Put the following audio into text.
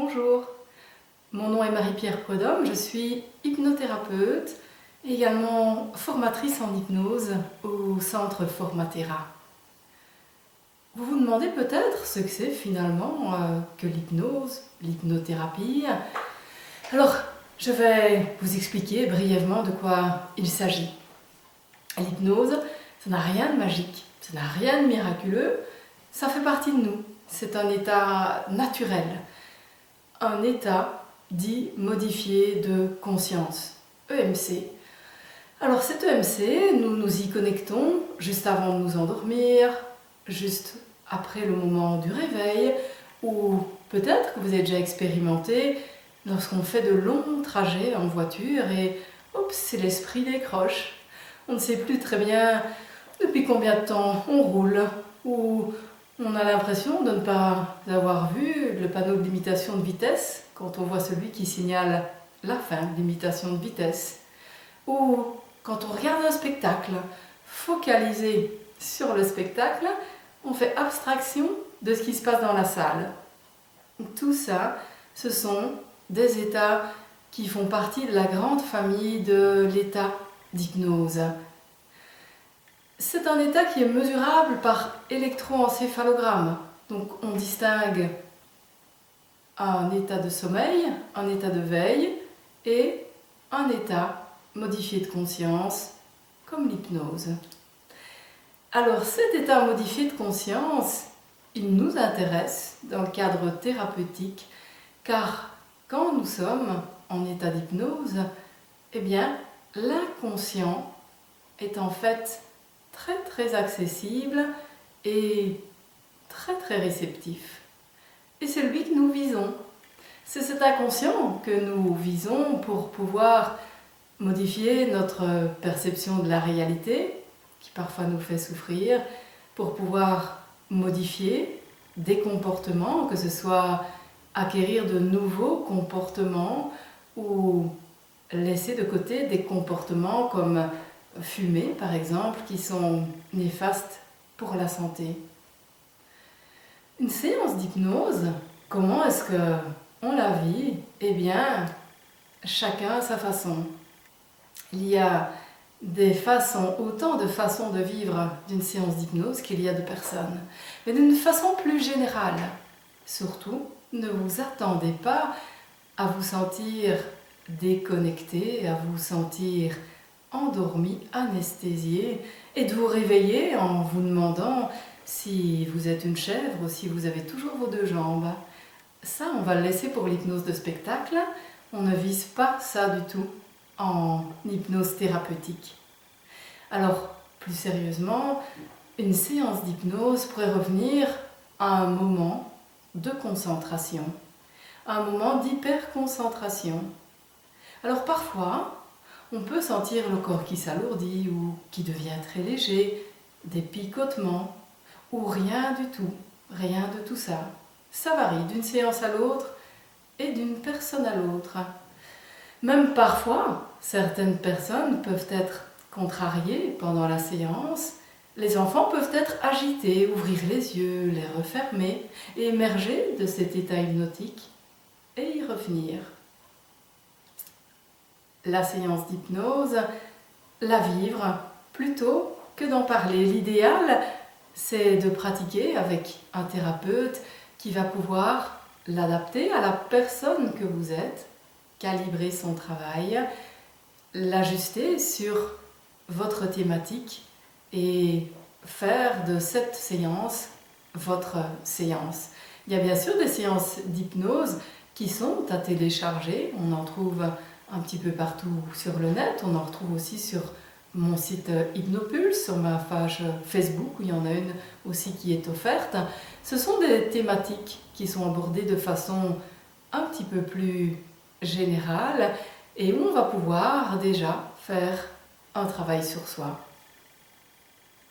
Bonjour, mon nom est Marie-Pierre Prudhomme, je suis hypnothérapeute, également formatrice en hypnose au centre Formatera. Vous vous demandez peut-être ce que c'est finalement que l'hypnose, l'hypnothérapie. Alors, je vais vous expliquer brièvement de quoi il s'agit. L'hypnose, ça n'a rien de magique, ça n'a rien de miraculeux, ça fait partie de nous. C'est un état naturel, un état dit modifié de conscience, EMC. Alors cet EMC, nous nous y connectons juste avant de nous endormir, juste après le moment du réveil, ou peut-être que vous avez déjà expérimenté lorsqu'on fait de longs trajets en voiture et hop, c'est l'esprit décroche. On ne sait plus très bien depuis combien de temps on roule, ou on a l'impression de ne pas avoir vu le panneau de limitation de vitesse quand on voit celui qui signale la fin de limitation de vitesse. Ou quand on regarde un spectacle, focalisé sur le spectacle, on fait abstraction de ce qui se passe dans la salle. Tout ça, ce sont des états qui font partie de la grande famille de l'état d'hypnose. C'est un état qui est mesurable par électroencéphalogramme. Donc on distingue un état de sommeil, un état de veille et un état modifié de conscience comme l'hypnose. Alors cet état modifié de conscience, il nous intéresse dans le cadre thérapeutique car quand nous sommes en état d'hypnose, eh bien l'inconscient est en fait très accessible et très réceptif. Et c'est lui que nous visons. C'est cet inconscient que nous visons pour pouvoir modifier notre perception de la réalité, qui parfois nous fait souffrir, pour pouvoir modifier des comportements, que ce soit acquérir de nouveaux comportements ou laisser de côté des comportements comme fumer par exemple, qui sont néfastes pour la santé. Une séance d'hypnose, comment est-ce qu'on la vit? Eh bien, chacun à sa façon. Il y a des façons, autant de façons de vivre d'une séance d'hypnose qu'il y a de personnes. Mais d'une façon plus générale, surtout, ne vous attendez pas à vous sentir déconnecté, à vous sentir endormi, anesthésié, et de vous réveiller en vous demandant si vous êtes une chèvre ou si vous avez toujours vos deux jambes. Ça, on va le laisser pour l'hypnose de spectacle. On ne vise pas ça du tout en hypnose thérapeutique. Alors, plus sérieusement, une séance d'hypnose pourrait revenir à un moment de concentration, à un moment d'hyperconcentration. Alors parfois, on peut sentir le corps qui s'alourdit ou qui devient très léger, des picotements ou rien du tout ça. Ça varie d'une séance à l'autre et d'une personne à l'autre. Même parfois, certaines personnes peuvent être contrariées pendant la séance. Les enfants peuvent être agités, ouvrir les yeux, les refermer, et émerger de cet état hypnotique et y revenir. La séance d'hypnose, la vivre plutôt que d'en parler. L'idéal, c'est de pratiquer avec un thérapeute qui va pouvoir l'adapter à la personne que vous êtes, calibrer son travail, l'ajuster sur votre thématique et faire de cette séance votre séance. Il y a bien sûr des séances d'hypnose qui sont à télécharger, on en trouve un petit peu partout sur le net, on en retrouve aussi sur mon site Hypnopulse, sur ma page Facebook où il y en a une aussi qui est offerte. Ce sont des thématiques qui sont abordées de façon un petit peu plus générale et où on va pouvoir déjà faire un travail sur soi.